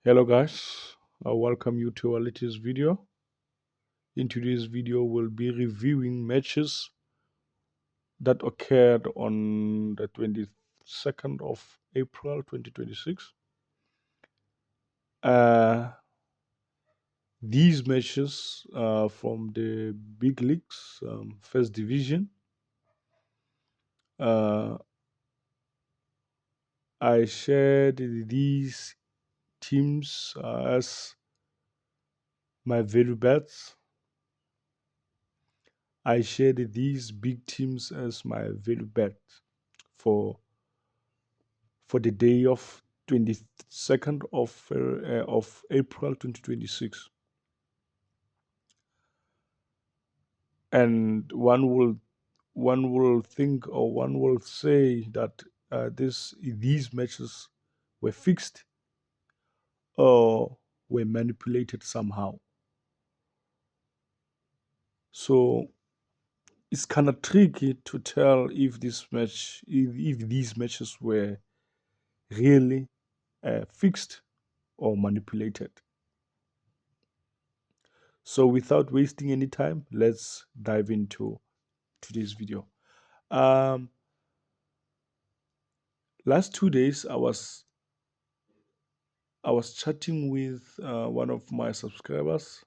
Hello guys, I welcome you to our latest video. In today's video, we'll be reviewing matches that occurred on the 22nd of April 2026. Uh, these matches from the big leagues, first division. Uh, I shared these teams as my value bets. I shared these big teams as my value bet for for the day of 22nd of April 2026. And one will think, or one will say that this these matches were fixed or were manipulated somehow. So it's kind of tricky to tell if these matches were really fixed or manipulated. So without wasting any time, let's dive into today's video. Um, last 2 days, I was chatting with one of my subscribers.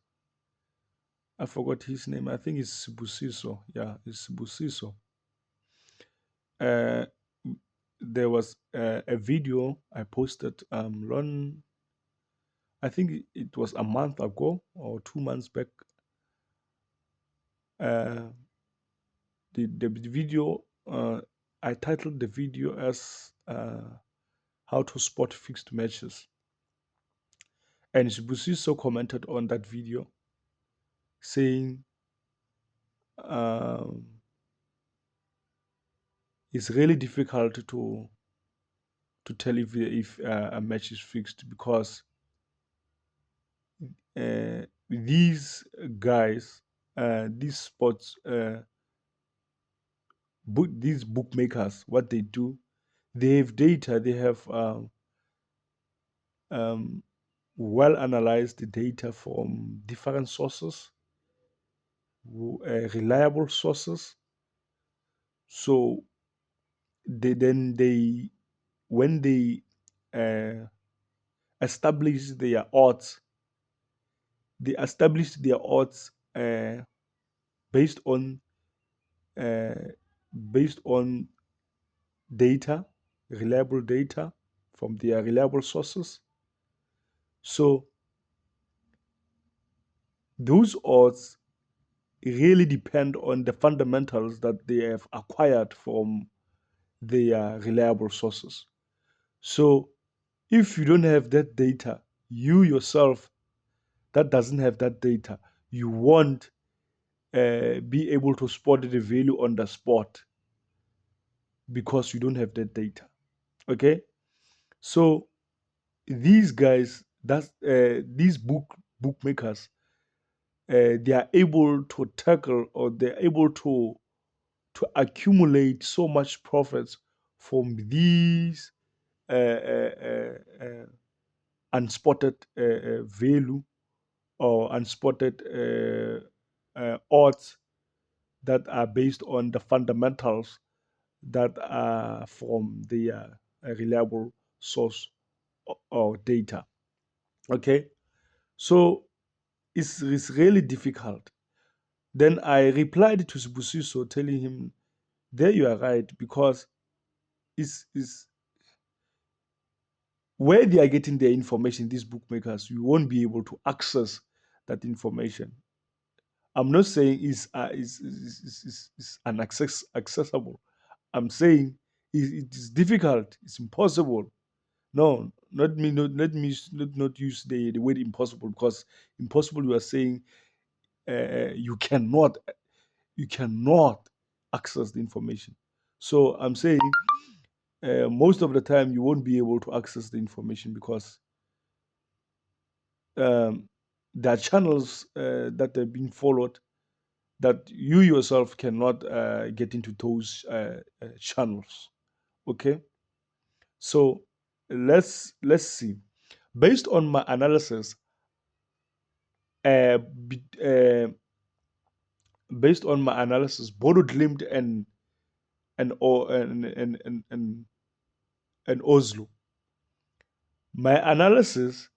I forgot his name. I think it's Busiso. Yeah, it's Busiso. Uh, there was a video I posted long. I think it was a month ago or 2 months back. Uh, the video I titled the video as "How to Spot Fixed Matches," and Busiso commented on that video saying um, it's really difficult to tell if a match is fixed because these guys, these sports, these bookmakers, what they do, they have data, they have um, well analyzed data from different sources, reliable sources. So they when they uh, establish their odds. They establish their odds based on uh, based on data, reliable data from their reliable sources. So those odds really depend on the fundamentals that they have acquired from their reliable sources. So if you don't have that data, you yourself that doesn't have that data, you won't be able to spot the value on the spot because you don't have that data. Okay, so these guys, that's these bookmakers, they are able to tackle, or they're able to accumulate so much profits from these unspotted value or unspotted odds that are based on the fundamentals that are from the reliable source or data. Okay, so it's really difficult. Then I replied to Sibusiso telling him, there you are right, because it's where they are getting their information, these bookmakers, you won't be able to access that information. I'm not saying it's accessible. I'm saying it is difficult, it's impossible. No, not me, not use the word impossible, because impossible, you are saying you cannot access the information. So I'm saying most of the time you won't be able to access the information because um, there are channels that are being followed that you yourself cannot get into those channels. Okay, so let's see. Based on my analysis, uh, be, uh, based on my analysis, Bodo Glimt and Oslo. My analysis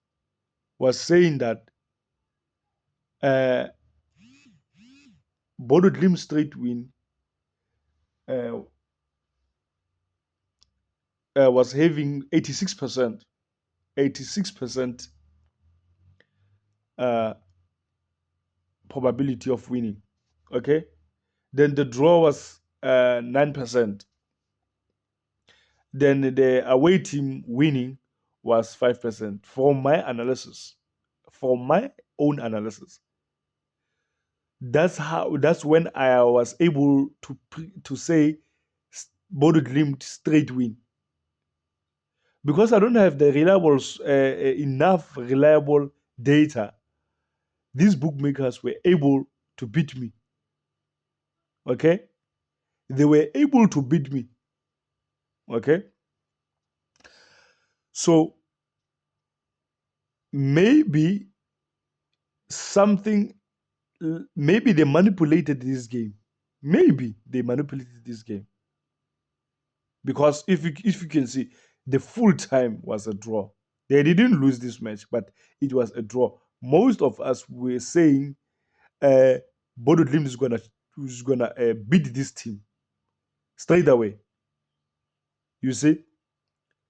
was saying that uh, Bodo Glimt straight win uh, was having 86%, 86% uh, probability of winning. Okay, then the draw was 9%. Then the away team winning was 5%. From my analysis, from my own analysis, that's when I was able to say Bodo Glimt straight win, because I don't have the reliable enough reliable data. These bookmakers were able to beat me. Okay, they were able to beat me. Okay, so maybe something, maybe they manipulated this game. Maybe they manipulated this game, because if you can see, the full time was a draw. They didn't lose this match, but it was a draw. Most of us were saying uh, Bodo Glimt is gonna beat this team straight away. You see,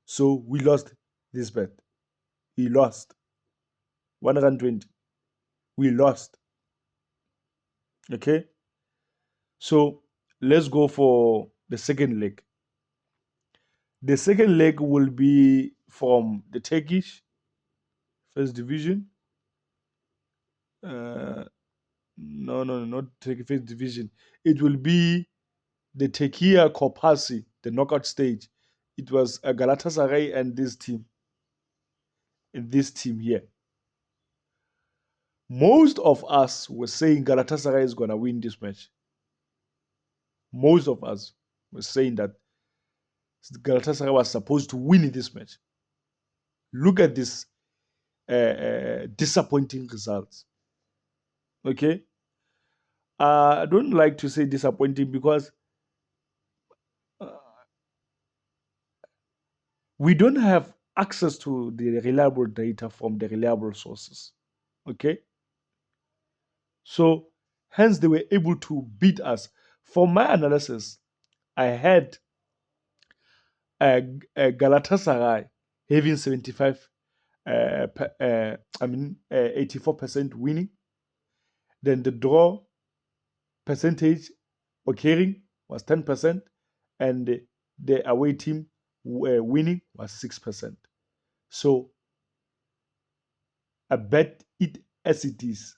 so we lost this bet. He lost 120. We lost. Okay, so let's go for the second leg. The second leg will be from the Turkish first division. Uh, no, not Turkish first division. It will be the Tekia Kopasi, the knockout stage. It was a Galatasaray and this team here. Most of us were saying Galatasaray is gonna win this match. Most of us were saying that Galatasaray was supposed to win this match. Look at this disappointing results. Okay, I don't like to say disappointing, because uh, we don't have access to the reliable data from the reliable sources. Okay, so hence they were able to beat us. For my analysis, I had a Galatasaray having 75, I mean 84% winning. Then the draw percentage occurring was 10%, and the away team winning was 6%. So I bet it as it is.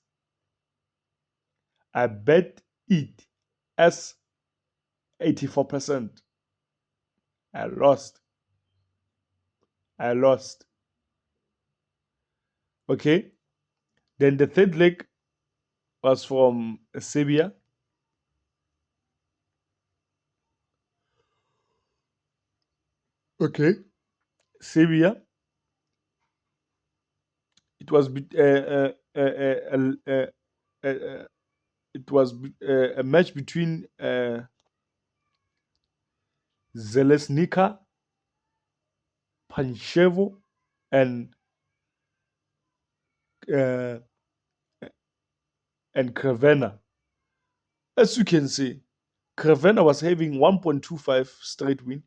I bet it as 84%. I lost. I lost. Okay. Then the third leg was from Serbia. Okay. Serbia. It was it was a match between Zelesnika, Panchevo, and uh, Crvena. As you can see, Crvena was having 1.25 straight win,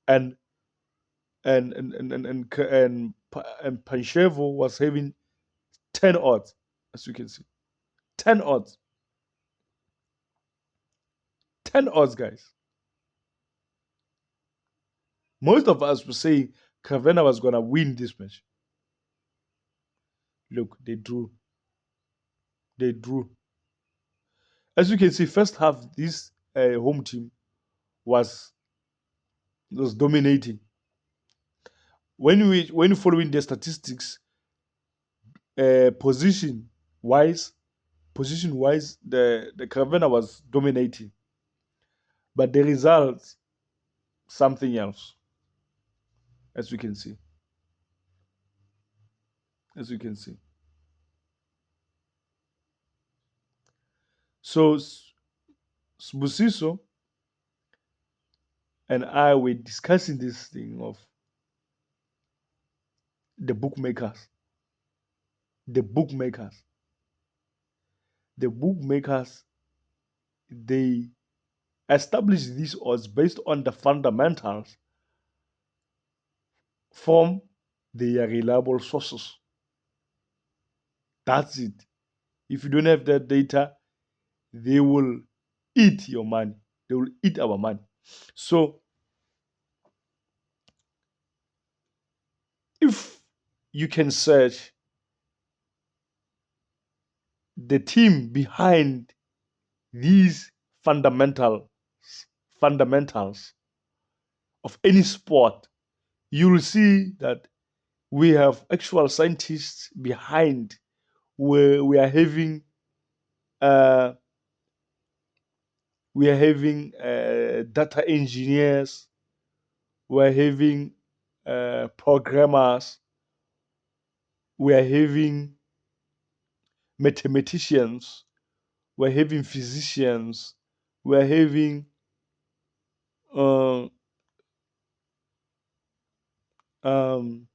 and and Panchevo was having 10 odds. As you can see, 10 odds, 10 odds, guys. Most of us were saying Crvena was gonna win this match. Look, they drew. They drew. As you can see, first half this home team was dominating. When following the statistics, position wise, the Caravana was dominating, but the results something else, as we can see. as you can see. So Busiso and I were discussing this thing of the bookmakers. The bookmakers. The bookmakers, they establish these odds based on the fundamentals from their reliable sources. That's it. If you don't have that data, they will eat your money. They will eat our money. So if you can search the team behind these fundamentals of any sport, you will see that we have actual scientists behind, where uh, we are having data engineers, we are having programmers, we are having mathematicians, we are having physicians, we are having uh, um,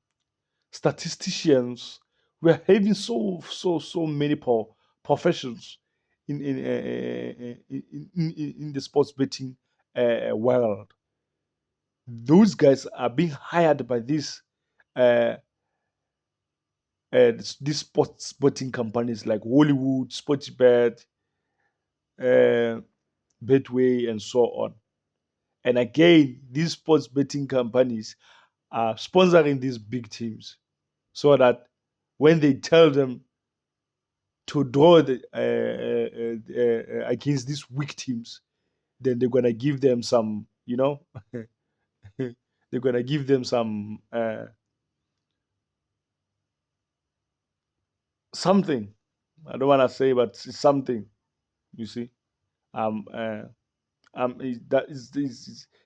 statisticians. We are having so many professions in the sports betting world. Those guys are being hired by uh, these sports betting companies like Hollywood, Sportsbet, uh, Betway, and so on. And again, these sports betting companies are sponsoring these big teams so that when they tell them to draw against these weak teams, then they're gonna give them some, they're gonna give them some something. I don't wanna say, but it's something. You see, um, uh, that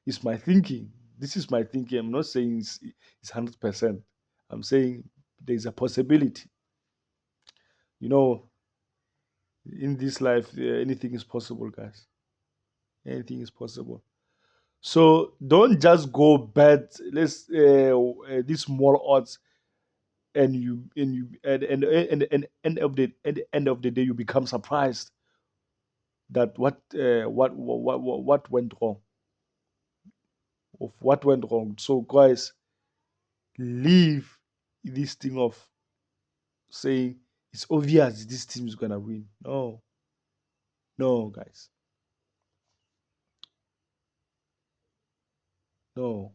is my thinking. This is my thinking. I'm not saying it's 100%. I'm saying there's a possibility. You know, in this life, anything is possible, guys. Anything is possible. So don't just go bet. Let's these small odds, and at the end of the day, you become surprised that what went wrong, of what went wrong. So guys, leave this thing of saying it's obvious this team is gonna win. No, no, guys, no.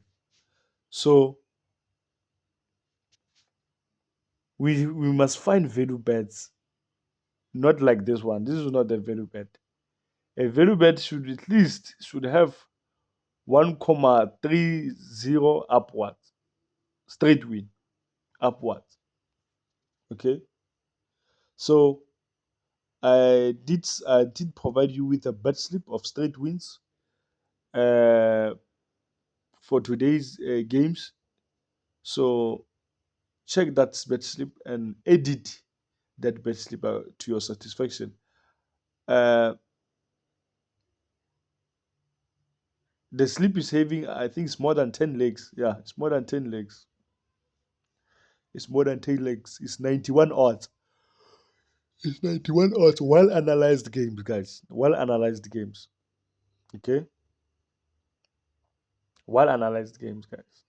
So we must find value bets, not like this one. This is not a value bet. A value bet should at least should have 1,30 upwards, straight win upwards. Okay, so I did provide you with a bet slip of straight wins uh, for today's games. So check that bet slip and edit that bet slip to your satisfaction. Uh, the slip is having, I think, it's more than 10 legs. Yeah, it's more than 10 legs. It's more than 10 legs. It's 91 odds. It's 91 odds. Well analyzed games, guys. Well analyzed games. Okay? Well analyzed games, guys.